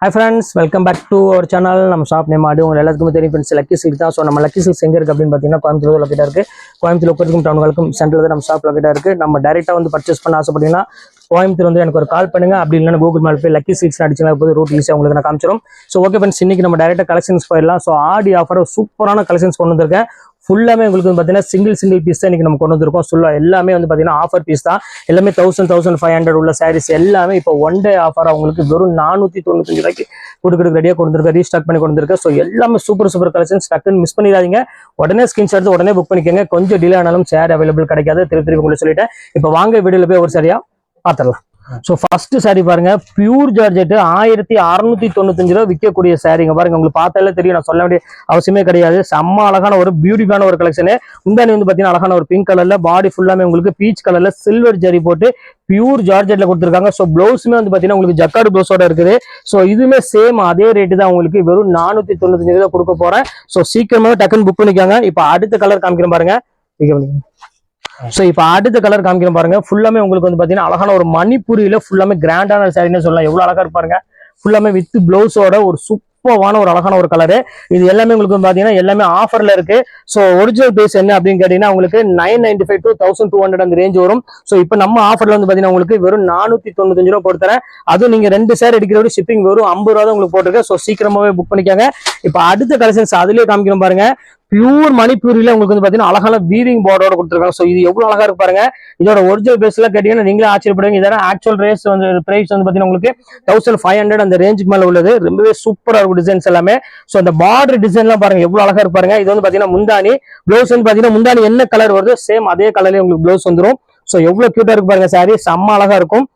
Hi friends, welcome back to our channel. நம்ம shop name ஆடு உங்களுக்கு எல்லாத்துக்குமே தெரியும் ஃப்ரெண்ட்ஸ் லக்கி சில்க் தான். ஸோ நம்ம லக்கி சில்க் எங்கே இருக்குது அப்படின்னு பார்த்தீங்கன்னா கோயம்புத்தூர் லொக்கேட்டாக இருக்குது. கோயம்புத்தூர் லொக்கேட்டுக்கும் டவுனுக்கும் சென்டரில் தான் நம்ம ஷாப் லொக்கேட்டாக இருக்குது. நம்ம டேரெக்டாக வந்து பர்ச்சேஸ் பண்ண ஆசைப்பட்டீங்கன்னா கோயம்புத்தூர் வந்து எனக்கு ஒரு கால் பண்ணுங்க. அப்படி இல்லைன்னா கூகுள் மேலே போய் லக்கி சில்க்ஸ் அடிச்சுனா போது ரூட் ஈஸியாக உங்களுக்கு நான் காமிச்சிடும். ஸோ ஓகே ஃப்ரெண்ட்ஸ், இன்னைக்கு நம்ம டேரெக்டாக கலெக்ஷன்ஸ் போயிடலாம். ஸோ ஆடி ஆஃபர் சூப்பரான கலெக்ஷன்ஸ் கொண்டு வந்திருக்கேன். ஃபுல்லாமே உங்களுக்கு வந்து பார்த்தீங்கன்னா சிங்கிள் பீஸ் தான் இன்னைக்கு நம்ம கொண்டு வந்திருக்கோம். எல்லாமே வந்து பார்த்தீங்கன்னா ஆஃபர் பீஸ் தான். எல்லாமே 1500 உள்ள சாரீஸ் எல்லாமே இப்போ ஒன் டே ஆஃபர் அவங்களுக்கு வெறும் 495 ரூபாய்க்கு கொடுக்குறது ரெடியாக கொண்டு ரீஸ்டாக் பண்ணி கொண்டு. ஸோ எல்லாமே சூப்பர் கலெக்ஷன்ஸ். டக்குன்னு மிஸ் பண்ணிடாதீங்க. உடனே ஸ்கிரீன்ஷாட் எடுத்து உடனே புக் பண்ணிக்கோங்க. கொஞ்சம் டிலே ஆனாலும் சேர் அவைலபிள் கிடைக்காது. திருப்பி உங்களுக்கு சொல்லிட்டேன். இப்போ வாங்க வீடியோல போய் ஒரு சரியா பார்த்துடலாம். ஸோ ஃபர்ஸ்ட் சாரி பாருங்க, பியூர் ஜார்ஜெட் 1695 ரூபா விற்கக்கூடிய சாரிங்க பாருங்க. உங்களுக்கு பார்த்தாலே தெரியும், நான் சொல்ல வேண்டிய அவசியமே கிடையாது. செம்ம அழகான ஒரு பியூட்டிஃபுல்லான ஒரு கலெக்ஷனு. முந்தானி வந்து பார்த்தீங்கன்னா அழகான ஒரு பிங்க் கலர்ல, பாடி ஃபுல்லாமே உங்களுக்கு பீச் கலர்ல சில்வர் ஜரி போட்டு பியூர் ஜார்ஜெட்ல கொடுத்துருக்காங்க. ஸோ பிளவுஸுமே வந்து பார்த்தீங்கன்னா உங்களுக்கு ஜக்கார்டு பிளவுஸோட இருக்குது. ஸோ இதுவுமே சேம் அதே ரேட்டு தான் உங்களுக்கு வெறும் 495 ரூபா கொடுக்க போறேன். ஸோ சீக்கிரமாவே டக்குன்னு புக் பண்ணிக்காங்க. இப்போ அடுத்த கலர் காமிக்கிறேன் பாருங்க. ஸோ இப்போ அடுத்த கலர் காமிக்கிறேன் பாருங்க. ஃபுல்லாமே உங்களுக்கு வந்து பார்த்தீங்கன்னா அழகான ஒரு மணிப்பூரியில ஃபுல்லாமே கிராண்டான சாரின்னு சொல்லலாம். எவ்வளவு அழகா இருப்பாருங்க. ஃபுல்லாமே வித் பிளவுஸோட ஒரு சூப்பரான ஒரு அழகான ஒரு கலரு. இது எல்லாமே உங்களுக்கு வந்து பார்த்தீங்கன்னா எல்லாமே ஆஃபர்ல இருக்கு. ஸோ ஒரிஜினல் பிரைஸ் என்ன அப்படின்னு கேட்டீங்கன்னா உங்களுக்கு 995 to 1200 அந்த ரேஞ்ச் வரும். ஸோ இப்போ நம்ம ஆஃபர்ல வந்து பார்த்தீங்கன்னா உங்களுக்கு வெறும் 495 ரூபா கொடுத்துறேன். அதுவும் நீங்க 2 சேர் எடுக்கிறோட ஷிப்பிங் வெறும் 50 ரூபா தான் உங்களுக்கு போட்டிருக்கேன். ஸோ சீக்கிரமாவே புக் பண்ணிக்காங்க. இப்போ அடுத்த கலெக்ஷன்ஸ் அதுலயே காமிக்கிறோம் பாருங்க. பியூர் மணிப்பூரில உங்களுக்கு வந்து பாத்தீங்கன்னா அழகான வீவிங் பார்டரோட கொடுத்துருக்காங்க. ஸோ இது எவ்வளவு அழகா இருக்கு பாருங்க. இதோட ஒரிஜினல் பிரைஸ் எல்லாம் கேட்டீங்கன்னா நீங்களே ஆச்சரியப்படுவீங்க. இதோட ஆக்சுவல் ரேஸ் வந்து பிரைஸ் வந்து பாத்தீங்கன்னா உங்களுக்கு 1500 அந்த ரேஞ்சுக்கு மேல உள்ளது. ரொம்பவே சூப்பரா இருக்கும் டிசைன்ஸ் எல்லாமே. ஸோ அந்த பார்டர் டிசைன் எல்லாம் பாருங்க எவ்வளவு அழகா இருப்பாருங்க. இது வந்து பாத்தீங்கன்னா முந்தானி பிளவுஸ் வந்து பாத்தீங்கன்னா முந்தானி என்ன கலர் வருதோ சேம் அதே கலர்லயே உங்களுக்கு பிளவுஸ் வந்துடும். ஸோ எவ்வளவு கியூட்டா இருக்கு பாருங்க. சாரி செம்ம அழகா இருக்கும்.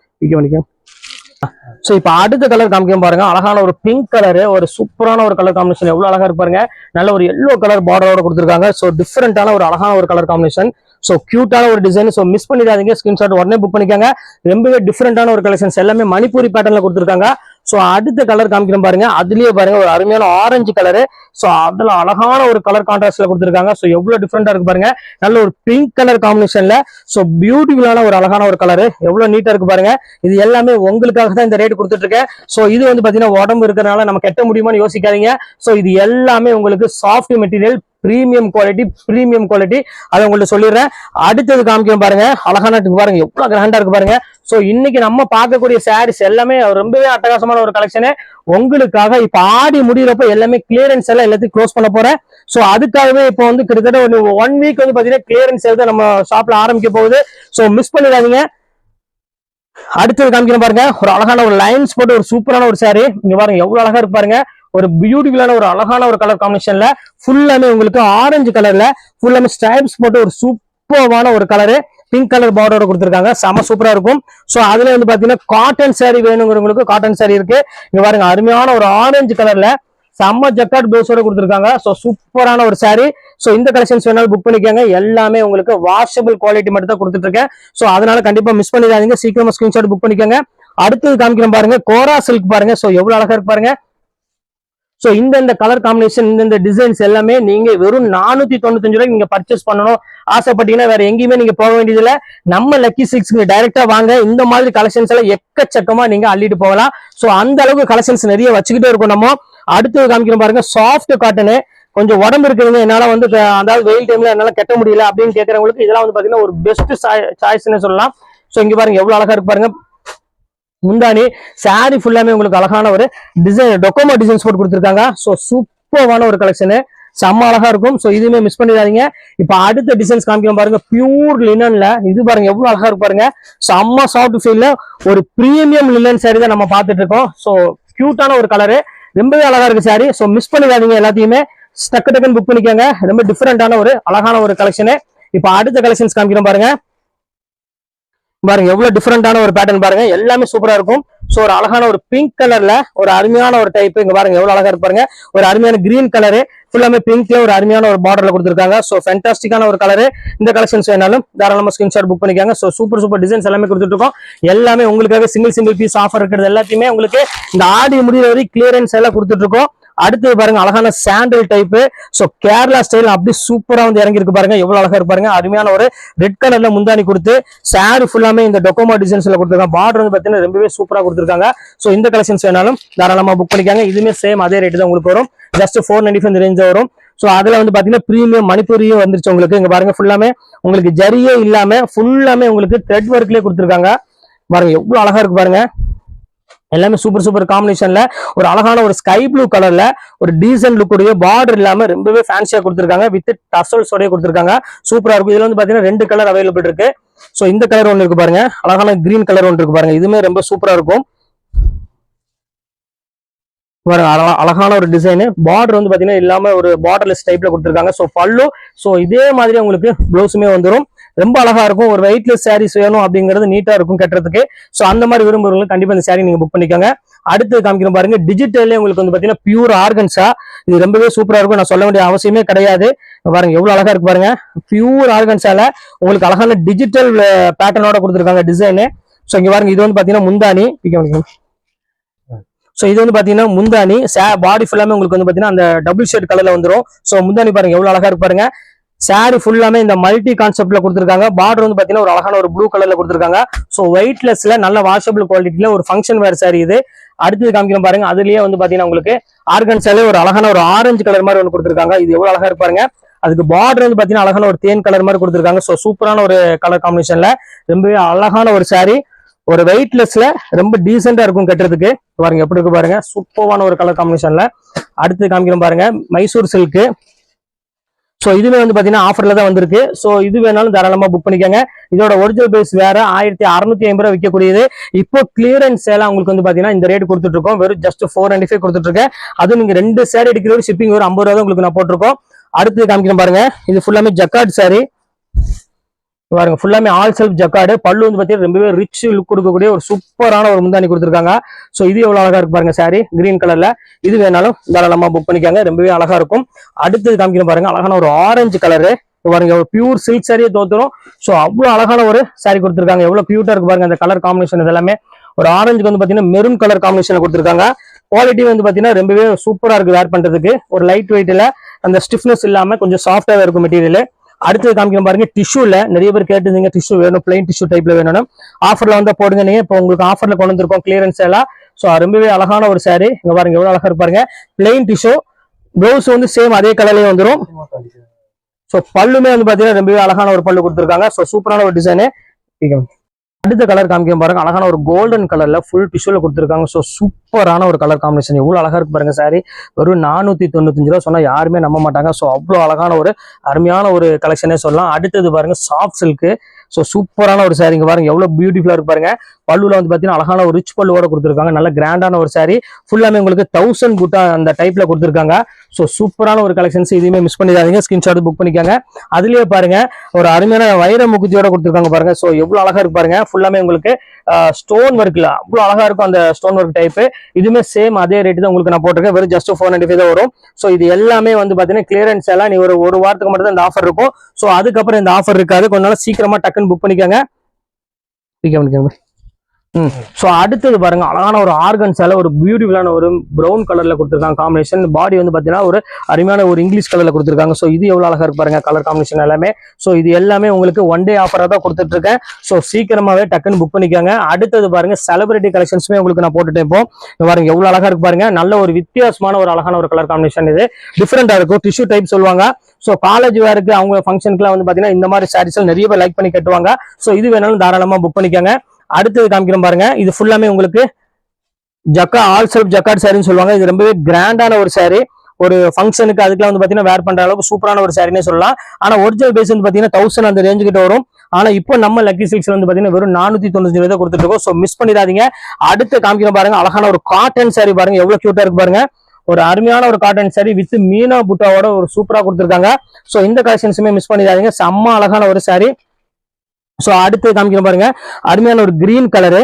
ஸோ இப்போ அடுத்த கலர் காமிக்கும் பாருங்க. அழகான ஒரு பிங்க் கலரு, ஒரு சூப்பரான ஒரு கலர் காம்பினேஷன். எவ்வளவு அழகா இருப்பாருங்க. நல்ல ஒரு எல்லோ கலர் பார்டரோட கொடுத்துருக்காங்க. ஸோ டிஃபரெண்டான ஒரு அழகான ஒரு கலர் காம்பினேஷன். ஸோ கியூட்டான ஒரு டிசைன். ஸோ மிஸ் பண்ணிடாதீங்க. ஸ்கிரீன்ஷாட் உடனே புக் பண்ணிக்காங்க. ரொம்பவே டிஃபரெண்டான ஒரு கலெக்ஷன்ஸ் எல்லாமே மணிப்பூரி பேட்டர்ல கொடுத்துருக்காங்க. ஸோ அடுத்த கலர் காமிக்கிறோம் பாருங்க. அதுலயே பாருங்க ஒரு அருமையான ஆரஞ்சு கலரு. ஸோ அதுல அழகான ஒரு கலர் கான்ட்ராஸ்ட்ல கொடுத்துருக்காங்க. ஸோ எவ்வளவு டிஃபரெண்டா இருக்கு பாருங்க. நல்ல ஒரு பிங்க் கலர் காம்பினேஷன்ல ஸோ பியூட்டிஃபுல்லான ஒரு அழகான ஒரு கலரு. எவ்வளவு நீட்டா இருக்கு பாருங்க. இது எல்லாமே உங்களுக்காக தான் இந்த ரேட் கொடுத்துட்டு இருக்கேன். ஸோ இது வந்து பாத்தீங்கன்னா உடம்பு இருக்கிறதுனால நம்ம கட்ட முடியுமான்னு யோசிக்காதீங்க. ஸோ இது எல்லாமே உங்களுக்கு சாஃப்ட் மெட்டீரியல், பிரீமியம் குவாலிட்டி அதை உங்களுக்கு சொல்லிடுறேன். அடுத்தது காமிக்க பாருங்க. அழகான பாருங்க எவ்வளவு கிராண்டா இருக்கு பாருங்க. சோ இன்னைக்கு நம்ம பார்க்கக்கூடிய சாரீஸ் எல்லாமே ரொம்பவே அட்டகாசமான ஒரு கலெக்ஷனு உங்களுக்காக. இப்ப ஆடி முடியறப்ப எல்லாமே கிளியரன்ஸ் எல்லாம் எல்லாத்தையும் க்ளோஸ் பண்ண போறேன். சோ அதுக்காகவே இப்போ வந்து கிட்டத்தட்ட ஒரு 1 வீக் வந்து பாத்தீங்கன்னா கிளியரன்ஸ் எழுத நம்ம ஷாப்ல ஆரம்பிக்க போகுது. சோ மிஸ் பண்ணிடாதீங்க. அடுத்தது காமிக்கிறேன் பாருங்க. ஒரு அழகான ஒரு லைன்ஸ் போட்டு ஒரு சூப்பரான ஒரு சாரி. இங்க பாருங்க எவ்வளவு அழகா இருக்கு பாருங்க. ஒரு பியூட்டிஃபுல்லான ஒரு அழகான ஒரு கலர் காம்பினேஷன்ல ஃபுல்லாமே உங்களுக்கு ஆரஞ்சு கலர்ல ஃபுல்லாமே ஸ்ட்ரைப்ஸ் போட்டு ஒரு சூப்பரான ஒரு கலரு பிங்க் கலர் பார்டரோட கொடுத்துருக்காங்க. செம சூப்பரா இருக்கும். சோ அதுல வந்து பாத்தீங்கன்னா காட்டன் சாரி வேணுங்கிறவங்களுக்கு காட்டன் சாரி இருக்கு. இங்க பாருங்க அருமையான ஒரு ஆரஞ்சு கலர்ல செம்ம ஜக்கார்ட் பிளவுஸோட கொடுத்துருக்காங்க. ஸோ சூப்பரான ஒரு சாரி. ஸோ இந்த கலெக்ஷன்ஸ் வேணாலும் புக் பண்ணிக்கோங்க. எல்லாமே உங்களுக்கு வாஷபிள் குவாலிட்டி மட்டும் தான் கொடுத்துட்டு இருக்கேன். ஸோ அதனால கண்டிப்பா மிஸ் பண்ணிடாதீங்க. சீக்கிரமா ஸ்கிரீன்ஷாட் புக் பண்ணிக்கோங்க. அடுத்தது காமிக்கிறேன் பாருங்க. கோரா சில்க் பாருங்க. ஸோ எவ்வளவு அழகா இருக்கு பாருங்க. ஸோ இந்த கலர் காம்பினேஷன் இந்த டிசைன்ஸ் எல்லாமே நீங்க வெறும் 495 ரூபாய்க்கு நீங்க பர்ச்சேஸ் பண்ணணும் ஆசைப்பட்டீங்கன்னா வேற எங்கேயுமே நீங்க போக வேண்டியதுல நம்ம லக்கி சில்க்ஸ்க்கு டைரக்டா வாங்க. இந்த மாதிரி கலெக்ஷன்ஸ் எல்லாம் எக்கச்சக்கமா நீங்க அள்ளிட்டு போகலாம். ஸோ அந்த அளவுக்கு கலெக்ஷன்ஸ் நிறைய வச்சுக்கிட்டே இருக்கும் நம்ம. அடுத்தது காமிக்கிறோம் பாருங்க. சாஃப்ட் காட்டனு, கொஞ்சம் உடம்பு இருக்குதுங்க, என்னால வந்து அதாவது வெயில் டைம்ல என்னால கட்ட முடியல அப்படின்னு கேட்கறவங்களுக்கு இதெல்லாம் வந்து பாத்தீங்கன்னா ஒரு பெஸ்ட் சாய்ஸ்ன்னு சொல்லலாம். ஸோ இங்க பாருங்க எவ்வளவு அழகா இருக்கு பாருங்க. முந்தானி சாரி ஃபுல்லாமே உங்களுக்கு அழகான ஒரு டிசைன் டொக்கோமோ டிசைன்ஸ் போட்டு கொடுத்துருக்காங்க. ஸோ சூப்பரான ஒரு கலெக்ஷனு செம்ம அழகா இருக்கும். ஸோ இதுவுமே மிஸ் பண்ணிடாதீங்க. இப்போ அடுத்த டிசைன்ஸ் காமிக்கிறோம் பாருங்க. பியூர் லினன்ல இது பாருங்க எவ்வளவு அழகா இருக்கு பாருங்க. செம்ம சாஃப்ட் ஃபீல்ல ஒரு பிரீமியம் லினன் சாரி தான் நம்ம பார்த்துட்டு இருக்கோம். ஸோ கியூட்டான ஒரு கலரு, ரொம்பவே அழகா இருக்கு சாரி. ஸோ மிஸ் பண்ணிடாதீங்க. எல்லாத்தையுமே டக்குன்னு புக் பண்ணிக்கோங்க. ரொம்ப டிஃபரெண்டான ஒரு அழகான ஒரு கலெக்ஷனு. இப்போ அடுத்த கலெக்ஷன்ஸ் காமிக்கிறோம் பாருங்க. பாருங்க எவ்வளவு டிஃபரெண்டான ஒரு பேட்டர்ன் பாருங்க. எல்லாமே சூப்பரா இருக்கும். சோ ஒரு அழகான ஒரு பிங்க் கலர்ல ஒரு அருமையான ஒரு டைப். இங்க பாருங்க எவ்வளவு அழகா இருப்பாருங்க. ஒரு அருமையான கிரீன் கலரு ஃபுல்லாமே பிங்க்ல ஒரு அருமையான ஒரு பார்டர்ல கொடுத்துருக்காங்க. சோ ஃபேண்டாஸ்டிக்கான ஒரு கலரு. இந்த கலெக்ஷன்ஸ் வேணாலும் தாராளமா ஸ்கிரீன்ஷாட் புக் பண்ணிக்காங்க. சோ சூப்பர் டிசைன்ஸ் எல்லாமே கொடுத்துட்டு இருக்கோம். எல்லாமே உங்களுக்காக சிங்கிள் பீஸ் ஆஃபர் இருக்கிறது எல்லாத்தையுமே உங்களுக்கு இந்த ஆடி முடிகிற வரை கிளியரன்ஸ் எல்லாம் கொடுத்துட்டு இருக்கோம். அடுத்தது பாருங்க அழகான sandal type. So Kerala style அப்படி சூப்பரா வந்து இறங்கி இருக்கு பாருங்க, எவ்வளவு அழகா இருக்கு பாருங்க. அருமையான ஒரு ரெட் கலர்ல முந்தானி கொடுத்து சாரி ஃபுல்லாமே இந்த டொக்கோமா டிசைன்ஸ்ல கொடுத்துருக்காங்க. பார்டர் வந்து பாத்தீங்கன்னா ரொம்பவே சூப்பரா கொடுத்துருக்காங்க. சோ இந்த கலெக்ஷன்ஸ் வேணாலும் தாராளமா புக் பண்ணிக்காங்க. இதுமே சேம் அதே ரேட் தான் உங்களுக்கு வரும், ஜஸ்ட் 495 ரேஞ்ச் வரும். சோ அதுல வந்து பாத்தீங்கன்னா பிரீமியம் மணிப்பூரியும் வந்துருச்சு உங்களுக்கு. இங்க பாருங்க ஃபுல்லாமே உங்களுக்கு ஜரியே இல்லாம ஃபுல்லாமே உங்களுக்கு த்ரெட் ஒர்க்லயே கொடுத்துருக்காங்க பாருங்க, எவ்வளவு அழகா இருக்கு பாருங்க. எல்லாமே சூப்பர் சூப்பர் காம்பினேஷன்ல ஒரு அழகான ஒரு ஸ்கை ப்ளூ கலர்ல ஒரு டீசன்ட் லுக் உடைய பார்டர் இல்லாம ரொம்பவே ஃபேன்சியா கொடுத்துருக்காங்க, வித் டசல்ஸோடய கொடுத்துருக்காங்க. சூப்பரா இருக்கும். இதுல வந்து பாத்தீங்கன்னா 2 கலர் அவைலபிள் இருக்கு. சோ இந்த கலர் ஒன்று இருக்கு பாருங்க, அழகான கிரீன் கலர் ஒன்று இருக்கு பாருங்க, இதுவுமே ரொம்ப சூப்பரா இருக்கும் பாருங்க. அழகான ஒரு டிசைன். பார்டர் வந்து பாத்தீங்கன்னா இல்லாம ஒரு பார்டர்லெஸ் டைப்ல கொடுத்துருக்காங்க. சோ பல்லு சோ இதே மாதிரி உங்களுக்கு ப்ளவுஸுமே வந்துடும். ரொம்ப அழகா இருக்கும். ஒரு வெயிட்லெஸ் சாரீஸ் வேணும் அப்படிங்கிறது நீட்டா இருக்கும் கட்டுறதுக்கு. சோ அந்த மாதிரி விரும்புறவங்களுக்கு கண்டிப்பா இந்த சாரி நீங்க புக் பண்ணிக்கோங்க. அடுத்து காமிக்கிறோம் பாருங்க, டிஜிட்டல்லே உங்களுக்கு வந்து பாத்தீங்கன்னா பியூர் ஆர்கன்ஸா. இது ரொம்பவே சூப்பரா இருக்கும், நான் சொல்ல வேண்டிய அவசியமே கிடையாது. பாருங்க எவ்வளவு அழகா இருக்கு பாருங்க, பியூர் ஆர்கன்ஸால உங்களுக்கு அழகான டிஜிட்டல் பேட்டர்னோட கொடுத்துருக்காங்க டிசைனு. சோ இங்க பாருங்க, இது வந்து பாத்தீங்கன்னா முந்தானி. சோ இது வந்து பாத்தீங்கன்னா முந்தானி பாடி ஃபுல்லாமே உங்களுக்கு வந்து பாத்தீங்கன்னா அந்த டபுள் ஷேட் கலர்ல வந்துடும். சோ முந்தானி பாருங்க எவ்வளவு அழகா இருக்கு பாருங்க. சாரி ஃபுல்லாமே இந்த மல்டி கான்செப்ட்ல கொடுத்துருக்காங்க. பார்டர் வந்து பாத்தீங்கன்னா ஒரு அழகான ஒரு ப்ளூ கலர்ல கொடுத்துருக்காங்க. சோ வெயிட்லெஸ்ல நல்ல வாஷபிள் குவாலிட்டியில ஒரு ஃபங்க்ஷன் வேர் சாரி இது. அடுத்தது காமிக்கிறோம் பாருங்க, அதுலயே வந்து பாத்தீங்கன்னா உங்களுக்கு ஆர்கன்ஸாலே ஒரு அழகான ஒரு ஆரஞ்சு கலர் மாதிரி ஒன்று கொடுத்துருக்காங்க. இது எவ்வளவு அழகா இருப்பாருங்க. அதுக்கு பார்டர் வந்து பாத்தீங்கன்னா அழகான ஒரு தேன் கலர் மாதிரி கொடுத்துருக்காங்க. சோ சூப்பரான ஒரு கலர் காம்பினேஷன்ல ரொம்பவே அழகான ஒரு சாரி, ஒரு வெயிட்லெஸ்ல ரொம்ப டீசெண்டா இருக்கும் கட்டுறதுக்கு. பாருங்க எப்படி இருக்கு பாருங்க, சூப்பரான ஒரு கலர் காம்பினேஷன்ல. அடுத்து காமிக்கிறோம் பாருங்க, மைசூர் சில்க். சோ இதுவே வந்து பாத்தீங்கன்னா ஆஃபர்ல தான் வந்திருக்கு. சோ இது வேணாலும் தாராளமா புக் பண்ணிக்கோங்க. இதோட ஒரிஜினல் பிரைஸ் வேற 1650 ரூபாய் விற்கக்கூடியது. இப்போ கிளியரன்ஸ் சேலா உங்களுக்கு வந்து பாத்தீங்கன்னா இந்த ரேட் கொடுத்துட்டு இருக்கோம், வெறும் ஜஸ்ட் 495 கொடுத்துட்டு இருக்கேன். அதுவும் நீங்க 2 சாரி எடுக்கிற ஷிப்பிங் ஒரு 50 ரூபா தான் உங்களுக்கு நான் போட்டிருக்கோம். அடுத்து காமிக்கிறேன் பாருங்க, இது ஃபுல்லாமே ஜக்கார்ட் சாரி பாருங்க, ஃபுல்லாமே ஆல் செல்ஃப் ஜக்கார்டு. பல்லு வந்து பாத்தீங்கன்னா ரொம்பவே ரிச் லுக் கொடுக்கக்கூடிய ஒரு சூப்பரான ஒரு முந்தானி கொடுத்துருக்காங்க. சோ இது எவ்வளவு அழகா இருக்கு பாருங்க சாரி, கிரீன் கலர்ல. இது வேணாலும் தாராளமா புக் பண்ணிக்காங்க, ரொம்பவே அழகா இருக்கும். அடுத்தது காமிக்கிறேன் பாருங்க, அழகான ஒரு ஆரஞ்சு கலரு பாருங்க, ஒரு பியூர் சில்க் சாரியே தோத்துரும். சோ அவ்வளவு அழகான ஒரு சாரி கொடுத்துருக்காங்க, எவ்வளவு கியூட்டா இருக்கு பாருங்க அந்த கலர் காம்பினேஷன். இதெல்லாமே ஒரு ஆரஞ்சுக்கு வந்து பாத்தீங்கன்னா மெரூன் கலர் காம்பினேஷன் கொடுத்துருக்காங்க. குவாலிட்டி வந்து பாத்தீங்கன்னா ரொம்பவே சூப்பரா இருக்கு வேர் பண்றதுக்கு. ஒரு லைட் வெயிட்ல அந்த ஸ்டிஃப்னஸ் இல்லாம கொஞ்சம் சாஃப்டாவே இருக்கும் மெட்டீரியல். அடுத்தது காமிக்கிறோம் பாருங்க, டிஷ்யூல நிறைய பேர் கேட்டுருந்தீங்க டிஷ்யூ வேணும், பிளைன் டிஷ்யூ டைப்ல வேணும். ஆஃபர்ல வந்து போடுங்க நீங்க. இப்போ உங்களுக்கு ஆஃபர்ல கொண்டு வந்திருக்கோம் கிளியரன்ஸ் எல்லாம். சோ ரொம்பவே அழகான ஒரு சாரி. இங்க பாருங்க எவ்வளவு அழகா இருப்பாருங்க, பிளைன் டிஷ்யூ. ப்ளவுஸ் வந்து சேம் அதே கலர்லயே வந்துடும். சோ பல்லுமே வந்து பாத்தீங்கன்னா ரொம்பவே அழகான ஒரு பல்லு கொடுத்துருக்காங்க. சோ சூப்பரான ஒரு டிசைனு. அடுத்த கலர் காமிக்க பாருங்க, அழகான ஒரு கோல்டன் கலர்ல ஃபுல் டிஷ்யூல கொடுத்துருக்காங்க. சோ சூப்பரான ஒரு கலர் காம்பினேஷன், எவ்வளவு அழகா இருக்கு பாருங்க சாரி. வெறும் 495 ரூபா சொன்னா யாருமே நம்ப மாட்டாங்க. சோ அவ்வளவு அழகான ஒரு அருமையான ஒரு கலெக்ஷனே சொல்லலாம். அடுத்தது பாருங்க சாஃப்ட் சில்க். சோ சூப்பரான ஒரு சாரி. இங்க பாருங்க எவ்வளவு பியூட்டிஃபுல்லா இருக்கு பாருங்க. பல்லுல வந்து பாத்தீங்கன்னா அழகான ஒரு ரிச் பல்லுவோட கொடுத்துருக்காங்க. நல்ல கிராண்டான ஒரு சாரி. ஃபுல்லாமே உங்களுக்கு 1000 புட்டா அந்த டைப்ல கொடுத்துருக்காங்க. சோ சூப்பரான ஒரு கலெக்ஷன்ஸ், இதுவுமே மிஸ் பண்ணிடாதீங்க, ஸ்கிரீன்ஷாட் புக் பண்ணிக்காங்க. அதுலயே பாருங்க ஒரு அருமையான வைர முகுதியோட கொடுத்துருக்காங்க பாருங்க. சோ எவ்வளவு அழகா இருக்கு பாருங்க. ஃபுல்லாமே உங்களுக்கு ஸ்டோன் ஒர்க்ல அவ்வளவு அழகா இருக்கும் அந்த ஸ்டோன் ஒர்க் டைப். இதுவுமே சேம் அதே ரேட் தான் உங்களுக்கு நான் போட்டிருக்கேன், வெறும் ஜஸ்ட் 495 தான் வரும். சோ இது எல்லாமே வந்து பாத்தீங்கன்னா கிளியரன்ஸ் எல்லாம் நீ ஒரு வாரத்துக்கு மட்டும் தான் இந்த ஆஃபர் இருக்கும். சோ அதுக்கப்புறம் இந்த ஆஃபர் இருக்காது. கொஞ்ச நாள் சீக்கிரமா டக்குன்னு புக் பண்ணிக்கோங்க. சோ அடுத்தது பாருங்க, அழகான ஒரு ஆர்கன்ஸால ஒரு பியூட்டிஃபுல்லான ஒரு பிரவுன் கலர்ல கொடுத்துருக்காங்க காம்பினேஷன். பாடி வந்து பாத்தீங்கன்னா ஒரு அருமையான ஒரு இங்கிலீஷ் கலர்ல கொடுத்துருக்காங்க. சோ இது எவ்வளவு அழகா இருக்கு பாருங்க கலர் காம்பினேஷன் எல்லாமே. சோ இது எல்லாமே உங்களுக்கு ஒன் டே ஆஃபரா தான் கொடுத்துட்டு இருக்கேன். சோ சீக்கிரமாவே டக்குன்னு புக் பண்ணிக்கோங்க. அடுத்தது பாருங்க செலிபிரிட்டி கலெக்ஷன்ஸுமே உங்களுக்கு நான் போட்டுட்டேன். இப்போ பாருங்க எவ்வளவு அழகா இருக்கு பாருங்க, நல்ல ஒரு வித்தியாசமான ஒரு அழகான ஒரு கலர் காம்பினேஷன். இது டிஃபரெண்டா இருக்கும், டிஷ்யூ டைப் சொல்லுவாங்க. சோ காலேஜ் வேருக்கு அவங்க ஃபங்க்ஷனுக்குலாம் வந்து பாத்தீங்கன்னா இந்த மாதிரி சாரீஸ் நிறைய பேர் லைக் பண்ணி கட்டுவாங்க. சோ இது வேணாலும் தாராளமா புக் பண்ணிக்கோங்க. அடுத்தது காமிக்கிறோம் பாருங்க, இது ஃபுல்லாமே உங்களுக்கு ஆல் செல்ஃப் ஜக்கார்ட் சாரின்னு சொல்லுவாங்க. இது ரொம்பவே கிராண்டான ஒரு சாரி. ஒரு ஃபங்க்ஷனுக்கு அதுக்கெல்லாம் வந்து பாத்தீங்கன்னா வேர் பண்ற அளவுக்கு சூப்பரான ஒரு சாரினே சொல்லலாம். ஆனா ஒரிஜினல் பேஸ் வந்து பாத்தீங்கன்னா 1000 அந்த ரேஞ்சு கிட்ட வரும். ஆனா இப்போ நம்ம லக்கி சில்க்ஸ்ல வந்து பாத்தீங்கன்னா வெறும் 495 தான் கொடுத்துட்டு இருக்கோம். சோ மிஸ் பண்ணிடாதீங்க. அடுத்து காமிக்கிறோம் பாருங்க, அழகான ஒரு காட்டன் சாரி பாருங்க, எவ்வளவு கியூட்டா இருக்கு பாருங்க. ஒரு அருமையான ஒரு காட்டன் சாரி வித் மீனா புட்டாவோட ஒரு சூப்பரா கொடுத்துருக்காங்க. சோ இந்த கலெக்ஷன்ஸுமே மிஸ் பண்ணிடாதீங்க, செம்ம அழகான ஒரு சாரி. சோ அடுத்து காமிக்கிறோம் பாருங்க, அருமையான ஒரு கிரீன் கலரு.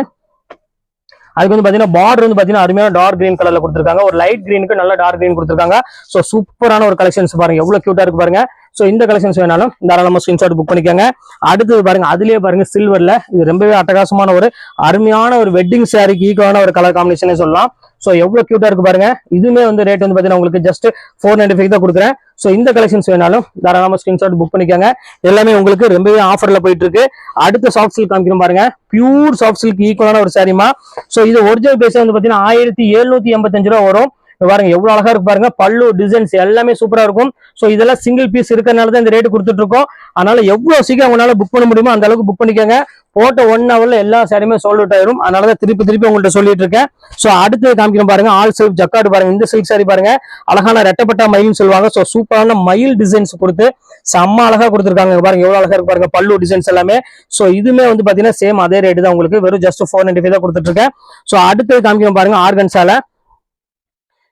அதுக்கு வந்து பாத்தீங்கன்னா பார்டர் வந்து பாத்தீங்கன்னா அருமையான டார்க் கிரீன் கலர்ல கொடுத்துருக்காங்க. ஒரு லைட் கிரீனுக்கு நல்ல டார்க் கிரீன் கொடுத்துருக்காங்க. சோ சூப்பரான ஒரு கலெக்ஷன்ஸ் பாருங்க, எவ்வளவு கியூட்டா இருக்கு பாருங்க. சோ இந்த கலெக்ஷன்ஸ் வேணாலும் தாராளமா ஸ்கிரீன்ஷாட் புக் பண்ணிக்கோங்க. அடுத்தது பாருங்க, அதுலயே பாருங்க சில்வர்ல இது ரொம்பவே அட்டகாசமான ஒரு அருமையான ஒரு வெட்டிங் சாரிக்கு ஈக்குவலான ஒரு கலர் காம்பினேஷனே சொல்லலாம். ஸோ எவ்வளவு கியூட்டா இருக்கு பாருங்க. இதுவுமே வந்து ரேட் வந்து பாத்தீங்கன்னா உங்களுக்கு ஜஸ்ட் 495 தான் கொடுக்குறேன். ஸோ இந்த கலெக்ஷன்ஸ் வேணாலும் தாராளமா ஸ்கிரீன்ஷாட் புக் பண்ணிக்கோங்க. எல்லாமே உங்களுக்கு ரொம்பவே ஆஃபர்ல போயிட்டு இருக்கு. அடுத்த சாஃப்ட் சில்க் காமிக்கிறோம் பாருங்க. பியூர் சாஃப்ட் சில்க் ஈக்குவலான ஒரு சாரிமா. ஸோ இது ஒரிஜினல் பேஸ் வந்து பாத்தீங்கன்னா 1785 ரூபா வரும். பாருங்க எவ்வளவு அழகா இருக்கு பாருங்க. பல்லு டிசைன்ஸ் எல்லாமே சூப்பரா இருக்கும். சோ இதெல்லாம் சிங்கிள் பீஸ் இருக்கறனால தான் இந்த ரேட் கொடுத்துட்டு இருக்கோம். அதனால எவ்வளவு சீக்கிரம் உங்களால புக் பண்ண முடியுமோ அந்த அளவுக்கு புக் பண்ணிக்கோங்க. போட்ட 1 ஹவர்ல எல்லா சாரியுமே சோல்ட் அவுட் ஆயிரும். அதனாலதான் திருப்பி உங்கள்கிட்ட சொல்லிட்டு இருக்கேன். சோ அடுத்து காமிக்கிறோம் பாருங்க. ஆல் சில்க் ஜக்கார்டு பாருங்க. இந்த சில்க் சாரி பாருங்க அழகான ரெட்டப்பட்டா மயில்னு சொல்லுவாங்க. சோ சூப்பரான மயில் டிசைன்ஸ் கொடுத்து செம்ம அழகா கொடுத்துருக்காங்க பாருங்க. எவ்வளவு அழகா இருக்கு பாருங்க பல்லு டிசைன்ஸ் எல்லாமே. சோ இதுமே வந்து பாத்தீங்கன்னா சேம் அதே ரேட் தான் உங்களுக்கு. வெறும் ஜஸ்ட் 495 தான் கொடுத்துட்டு இருக்கேன். சோ அடுத்து காமிக்கிறோம் பாருங்க. ஆர்கன்சால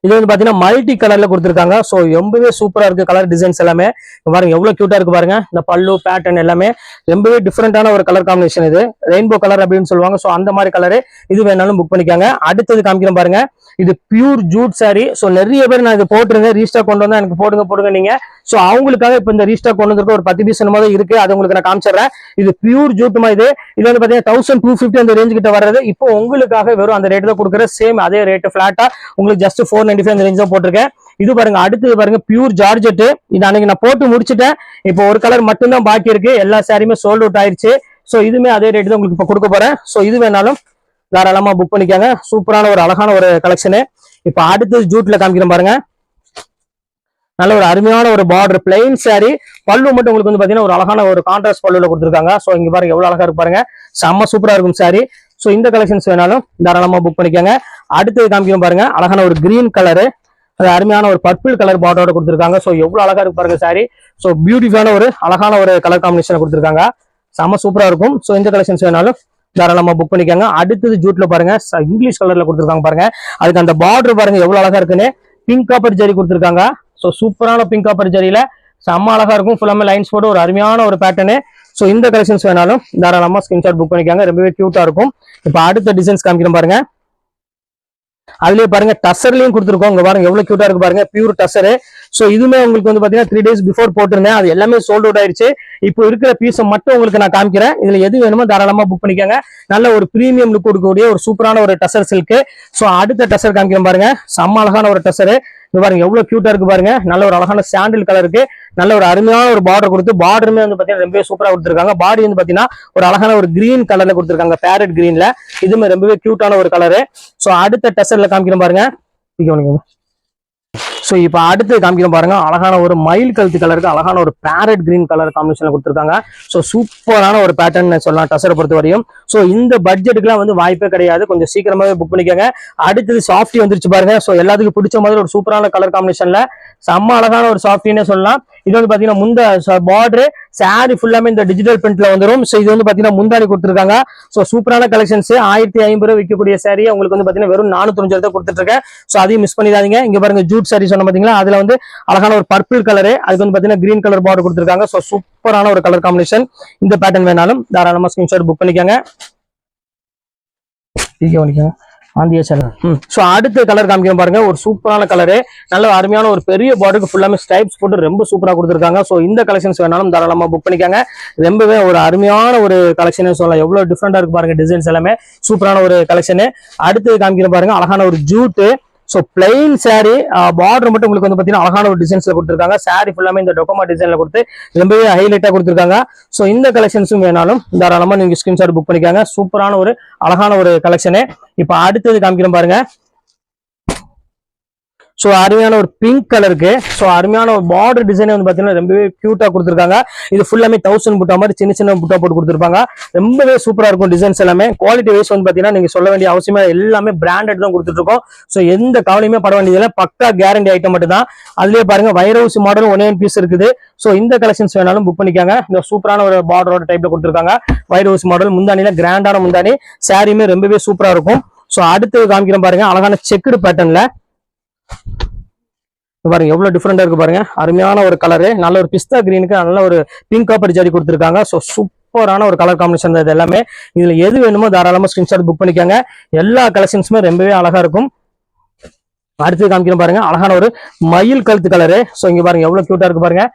இது வந்து பாத்தீங்கன்னா மல்டி கலர்ல கொடுத்துருக்காங்க. சோ ரொம்பவே சூப்பரா இருக்கு கலர் டிசைன்ஸ் எல்லாமே. பாருங்க எவ்வளவு கியூட்டா இருக்கு பாருங்க. இந்த பல்லு பேட்டர்ன் எல்லாமே ரொம்பவே டிஃப்ரெண்டான ஒரு கலர் காம்பினேஷன். இது ரெயின்போ கலர் அப்படின்னு சொல்லுவாங்க. சோ அந்த மாதிரி கலரு இது வேணாலும் புக் பண்ணிக்காங்க. அடுத்தது காமிக்கிறோம் பாருங்க. இது பியூர் ஜூட் சாரி. சோ நிறைய பேர் நான் இது போட்டுருங்க ரீஸ்டாக் கொண்டு வந்தா எனக்கு போடுங்க நீங்க. சோ அவங்களுக்காக இப்ப இந்த ரீஸ்டாக் கொண்டு வந்திருக்க ஒரு 10 பீஸ் என்னமோ இருக்கு. அது உங்களுக்கு நான் காமிச்சிடுறேன். இது பியூர் ஜூட்டுமா. இது வந்து பாத்தீங்கன்னா 1250 அந்த ரேஞ்ச் கிட்ட வர்றது. இப்போ உங்களுக்காக வெறும் அந்த ரேட் தான் கொடுக்குற. சேம் அதே ரேட் பிளாட்டா உங்களுக்கு ஜஸ்ட் 495 அந்த ரேஞ்ச் தான் போட்டிருக்கேன். இது பாருங்க. அடுத்தது பாருங்க பியூர் ஜார்ஜெட். இது அன்னைக்கு நான் போட்டு முடிச்சுட்டேன். இப்போ ஒரு கலர் மட்டும் தான் பாக்கி இருக்கு. எல்லா சாரியுமே சோல்ட் அவுட் ஆயிருச்சு. சோ இதுமே அதே ரேட் தான் உங்களுக்கு இப்ப கொடுக்க போறேன். சோ இது வேணாலும் தாராளமா புக் பண்ணிக்காங்க. சூப்பரான ஒரு அழகான ஒரு கலெக்ஷனு. இப்ப அடுத்தது ஜூட்ல காமிக்கிறேன் பாருங்க. நல்ல ஒரு அருமையான ஒரு பார்டர் பிளைன் சாரி. பல்லு மட்டும் உங்களுக்கு வந்து பாத்தீங்கன்னா ஒரு அழகான ஒரு கான்ட்ராஸ்ட் பல்லுல கொடுத்துருக்காங்க. சோ இங்க பாருங்க எவ்வளவு அழகா இருக்கு பாருங்க. செம்ம சூப்பரா இருக்கும் சாரி. சோ இந்த கலெக்ஷன்ஸ் வேணாலும் தாராளமா புக் பண்ணிக்கோங்க. அடுத்தது காமிக்கிறோம் பாருங்க. அழகான ஒரு கிரீன் கலரு. அது அருமையான ஒரு பர்பிள் கலர் பார்டரோட கொடுத்துருக்காங்க. சோ எவ்வளவு அழகா இருக்கு பாருங்க சாரி. சோ பியூட்டிஃபுல்லான ஒரு அழகான ஒரு கலர் காம்பினேஷன் கொடுத்துருக்காங்க. செம்ம சூப்பரா இருக்கும். சோ இந்த கலெக்ஷன்ஸ் வேணாலும் தாராளமா புக் பண்ணிக்கோங்க. அடுத்தது ஜூட்ல பாருங்க இங்கிலீஷ் கலர்ல கொடுத்துருக்காங்க பாருங்க. அதுக்கு அந்த பார்டர் பாருங்க எவ்வளவு அழகா இருக்குன்னு. பிங்க் காப்பர் ஜரி கொடுத்துருக்காங்க. சோ சூப்பரான பிங்க் காப்பர் ஜரியில செம்ம அழகா இருக்கும். ஃபுல்லாமே லைன்ஸ் போட்டு ஒரு அருமையான ஒரு பேட்டர்னு. சோ இந்த கலெக்ஷன்ஸ் வேணாலும் தாராளமா ஸ்கிரீன்ஷாட் புக் பண்ணிக்காங்க. ரொம்பவே கியூட்டா இருக்கும். இப்ப அடுத்த டிசைன்ஸ் காமிக்கிறோம் பாருங்க. அதுலயே பாருங்க டசர்லயும் கொடுத்துருக்கோம். இங்க பாருங்க எவ்வளவு கியூட்டா இருக்கு பாருங்க. பியூர் டசரு. சோ இதுமே உங்களுக்கு வந்து பாத்தீங்கன்னா 3 days பிஃபோர் போட்டிருந்தேன். அது எல்லாமே சோல்ட் அவுட் ஆயிருச்சு. இப்போ இருக்கிற பீஸை மட்டும் உங்களுக்கு நான் காமிக்கிறேன். இதுல எது வேணுமோ தாராளமா புக் பண்ணிக்கோங்க. நல்ல ஒரு பிரீமியம் லுக் கொடுக்கக்கூடிய ஒரு சூப்பரான ஒரு டசர் சில்க். சோ அடுத்த டசர் காமிக்கிறேன் பாருங்க. செம்ம அழகான ஒரு டசரு. இது பாருங்க எவ்வளவு கியூட்டா இருக்கு பாருங்க. நல்ல ஒரு அழகான சாண்டில் கலருக்கு நல்ல ஒரு அருமையான ஒரு பார்டர் கொடுத்து பார்டருமே வந்து பாத்தீங்கன்னா ரொம்பவே சூப்பரா கொடுத்துருக்காங்க. பாடி வந்து பாத்தீங்கன்னா ஒரு அழகான ஒரு கிரீன் கலர்ல கொடுத்துருக்காங்க. பேரட் கிரீன்ல இதுமே ரொம்பவே கியூட்டான ஒரு கலரு. சோ அடுத்த டசர்ல காமிக்கிறேன் பாருங்க. சோ இப்ப அடுத்து காமிக்கிறோம் பாருங்க. அழகான ஒரு மயில் கழுத்து கலருக்கு அழகான ஒரு பேரட் கிரீன் கலர் காம்பினேஷன்ல கொடுத்துருக்காங்க. சோ சூப்பரான ஒரு பேட்டர்ன் சொல்லலாம் டசரை பொறுத்த வரையும். சோ இந்த பட்ஜெட்டுக்குலாம் வந்து வாய்ப்பே கிடையாது. கொஞ்சம் சீக்கிரமாவே புக் பண்ணிக்கோங்க. அடுத்தது சாஃப்டி வந்துருச்சு பாருங்க. சோ எல்லாத்துக்கும் பிடிச்ச மாதிரி ஒரு சூப்பரான கலர் காம்பினேஷன்ல செம்ம அழகான ஒரு சாஃப்டினே சொல்லலாம். இது வந்து பாத்தீங்கன்னா முந்த பார்டர் சாரி ஃபுல்லாமே இந்த டிஜிட்டல் பிரிண்ட்ல வந்துடும். சோ இது வந்து பாத்தீங்கன்னா முந்தாடி கொடுத்துருக்காங்க. சோ சூப்பரான கலெக்ஷன்ஸ். 1050 ரூபாய் விற்கக்கூடிய சாரி உங்களுக்கு வந்து பாத்தீங்கன்னா வெறும் 495 கொடுத்துட்டு இருக்கேன். சோ அதையும் மிஸ் பண்ணிடாதீங்க. இங்க பாருங்க ஜூட் சாரி சொன்ன பாத்தீங்களா. அதுல வந்து அழகான ஒரு பர்பிள் கலரு. அதுக்கு வந்து பாத்தீங்கன்னா கிரீன் கலர் பார்டர் கொடுத்துருக்காங்க. சோ சூப்பரான ஒரு கலர் காம்பினேஷன். இந்த பேட்டர்ன் வேணாலும் தாராளமா ஸ்கிரீன்ஷாட் புக் பண்ணிக்கோங்க. சோ அடுத்த கலர் காமிக்கிறோம் பாருங்க. ஒரு சூப்பரான கலரு. நல்ல அருமையான ஒரு பெரிய பார்டருக்கு ஃபுல்லாமே ஸ்ட்ரைப்ஸ் போட்டு ரொம்ப சூப்பரா கொடுத்துருக்காங்க. சோ இந்த கலெக்ஷன்ஸ் வேணாலும் தாராளமா புக் பண்ணிக்கோங்க. ரொம்பவே ஒரு அருமையான ஒரு கலெக்ஷன் சொல்லலாம். எவ்வளவு டிஃப்ரெண்டா இருக்கு பாருங்க. டிசைன்ஸ் எல்லாமே சூப்பரான ஒரு கலெக்ஷனு. அடுத்து காமிக்கிறோம் பாருங்க. அழகான ஒரு jute. So plain sari. Border மட்டும் உங்களுக்கு வந்து பாத்தீங்கன்னா அழகான ஒரு டிசைன்ஸ்ல கொடுத்துருக்காங்க. சாரி ஃபுல்லாமே இந்த டொக்கோமா டிசைன்ல கொடுத்து ரொம்பவே ஹைலைட்டா கொடுத்துருக்காங்க. சோ இந்த கலெக்ஷன்ஸும் வேணாலும் தாராளமா நீங்க ஸ்கிரீன்ஷாட் புக் பண்ணிக்காங்க. சூப்பரான ஒரு அழகான ஒரு கலெக்ஷனு. இப்ப அடுத்தது காமிக்கிறோம் பாருங்க. சோ அருமையான ஒரு பிங்க் கலருக்கு. சோ அருமையான ஒரு பார்டர் டிசைன் வந்து பாத்தீங்கன்னா ரொம்பவே கியூட்டா கொடுத்துருக்காங்க. இது ஃபுல்லாமே 1000 புட்டா மாதிரி சின்ன புட்டா போட்டு கொடுத்துருப்பாங்க. ரொம்பவே சூப்பரா இருக்கும் டிசைன்ஸ் எல்லாமே. குவாலிட்டி வைஸ் வந்து பாத்தீங்கன்னா நீங்க சொல்ல வேண்டிய அவசியமா எல்லாமே பிராண்டட் தான் கொடுத்துட்டு இருக்கோம். சோ எந்த கவலையுமே பட வேண்டியதில்லை. பக்கா கேரண்டி ஐட்டம் மட்டும் தான். அதுலயே பாருங்க வைரவுஸ் மாடல் 1 பீஸ் இருக்குது. சோ இந்த கலெக்ஷன்ஸ் வேணாலும் புக் பண்ணிக்காங்க. இந்த சூப்பரான ஒரு பார்டரோட டைப்ல கொடுத்துருக்காங்க. வைரவுஸ் மாடல் முந்தானில கிராண்டான முந்தானி. சாரியுமே ரொம்பவே சூப்பரா இருக்கும். சோ அடுத்து காமிக்கிறேன் பாருங்க. அழகான செக்குடு பேட்டர்ன்ல பாருங்க எவ்வளவு டிஃபரெண்டா இருக்கு பாருங்க. அருமையான ஒரு கலரு. நல்ல ஒரு பிஸ்தா கிரீனுக்கு நல்ல ஒரு பிங்க் காப்பர் ஜரி கொடுத்துருக்காங்க. சோ சூப்பரான ஒரு கலர் காம்பினேஷன் இது எல்லாமே. இதுல எது வேணுமோ தாராளமா ஸ்கிரீன்ஷாட் புக் பண்ணிக்கோங்க. எல்லா கலெக்ஷன்ஸுமே ரொம்பவே அழகா இருக்கும். அடுத்து காமிக்கிறோம் பாருங்க. அழகான ஒரு மயில் கழுத்து கலரு. சோ இங்க பாருங்க எவ்வளவு கியூட்டா இருக்கு பாருங்க.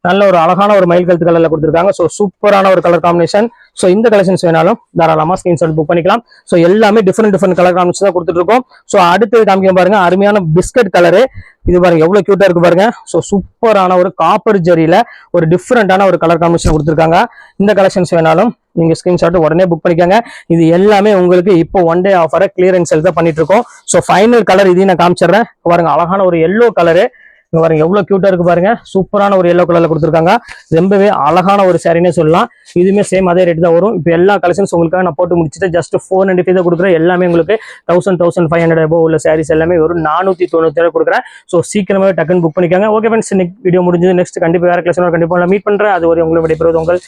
நல்ல ஒரு அழகான ஒரு மயில் கழுத்து கலர்ல கொடுத்துருக்காங்க. ஸோ சூப்பரான ஒரு கலர் காம்பினேஷன். ஸோ இந்த கலெக்ஷன்ஸ் வேணாலும் தாராளமா ஸ்கிரீன்ஷாட் புக் பண்ணிக்கலாம். ஸோ எல்லாமே டிஃப்ரெண்ட் கலர் காம்பினேஷன் தான் கொடுத்துட்டு இருக்கோம். ஸோ அடுத்தது காமிக்க பாருங்க, அருமையான பிஸ்கட் கலரு. இது பாருங்க எவ்வளவு கியூட்டா இருக்கு பாருங்க. ஸோ சூப்பரான ஒரு காப்பர் ஜரியில ஒரு டிஃப்ரெண்டான ஒரு கலர் காம்பினேஷன் கொடுத்துருக்காங்க. இந்த கலெக்ஷன்ஸ் வேணாலும் நீங்க ஸ்கிரீன்ஷாட் உடனே புக் பண்ணிக்கோங்க. இது எல்லாமே உங்களுக்கு இப்போ ஒன் டே ஆஃபரை கிளியரன்ஸ் சேல் தான் பண்ணிட்டு இருக்கோம். ஸோ ஃபைனல் கலர் இதையும் நான் காமிச்சிடுறேன் பாருங்க. அழகான ஒரு எல்லோ கலரு. இங்க பாருங்க எவ்வளவு கியூட்டா இருக்கு பாருங்க. சூப்பரான ஒரு எல்லோ கலர்ல கொடுத்துருக்காங்க. ரொம்பவே அழகான ஒரு சாரினே சொல்லலாம். இதுவுமே சேம் அதே ரேட் தான் வரும். இப்போ எல்லா கலெக்ஷன்ஸ் உங்களுக்காக நான் போட்டு முடிச்சுட்டு ஜஸ்ட் 495 தான் கொடுக்குறேன். எல்லாமே உங்களுக்கு 1500 above உள்ள சாரீஸ் எல்லாமே ஒரு 490 கொடுக்குறேன். ஸோ சீக்கிரமே டக்குன்னு புக் பண்ணிக்கோங்க. ஓகே ஃப்ரெண்ட்ஸ், இன்னைக்கு வீடியோ முடிஞ்சது. நெக்ஸ்ட் கண்டிப்பா வேற கலெக்ஷன் கண்டிப்பா மீட் பண்றேன். அது ஒரு உங்களை விடைபெறுவது உங்கள்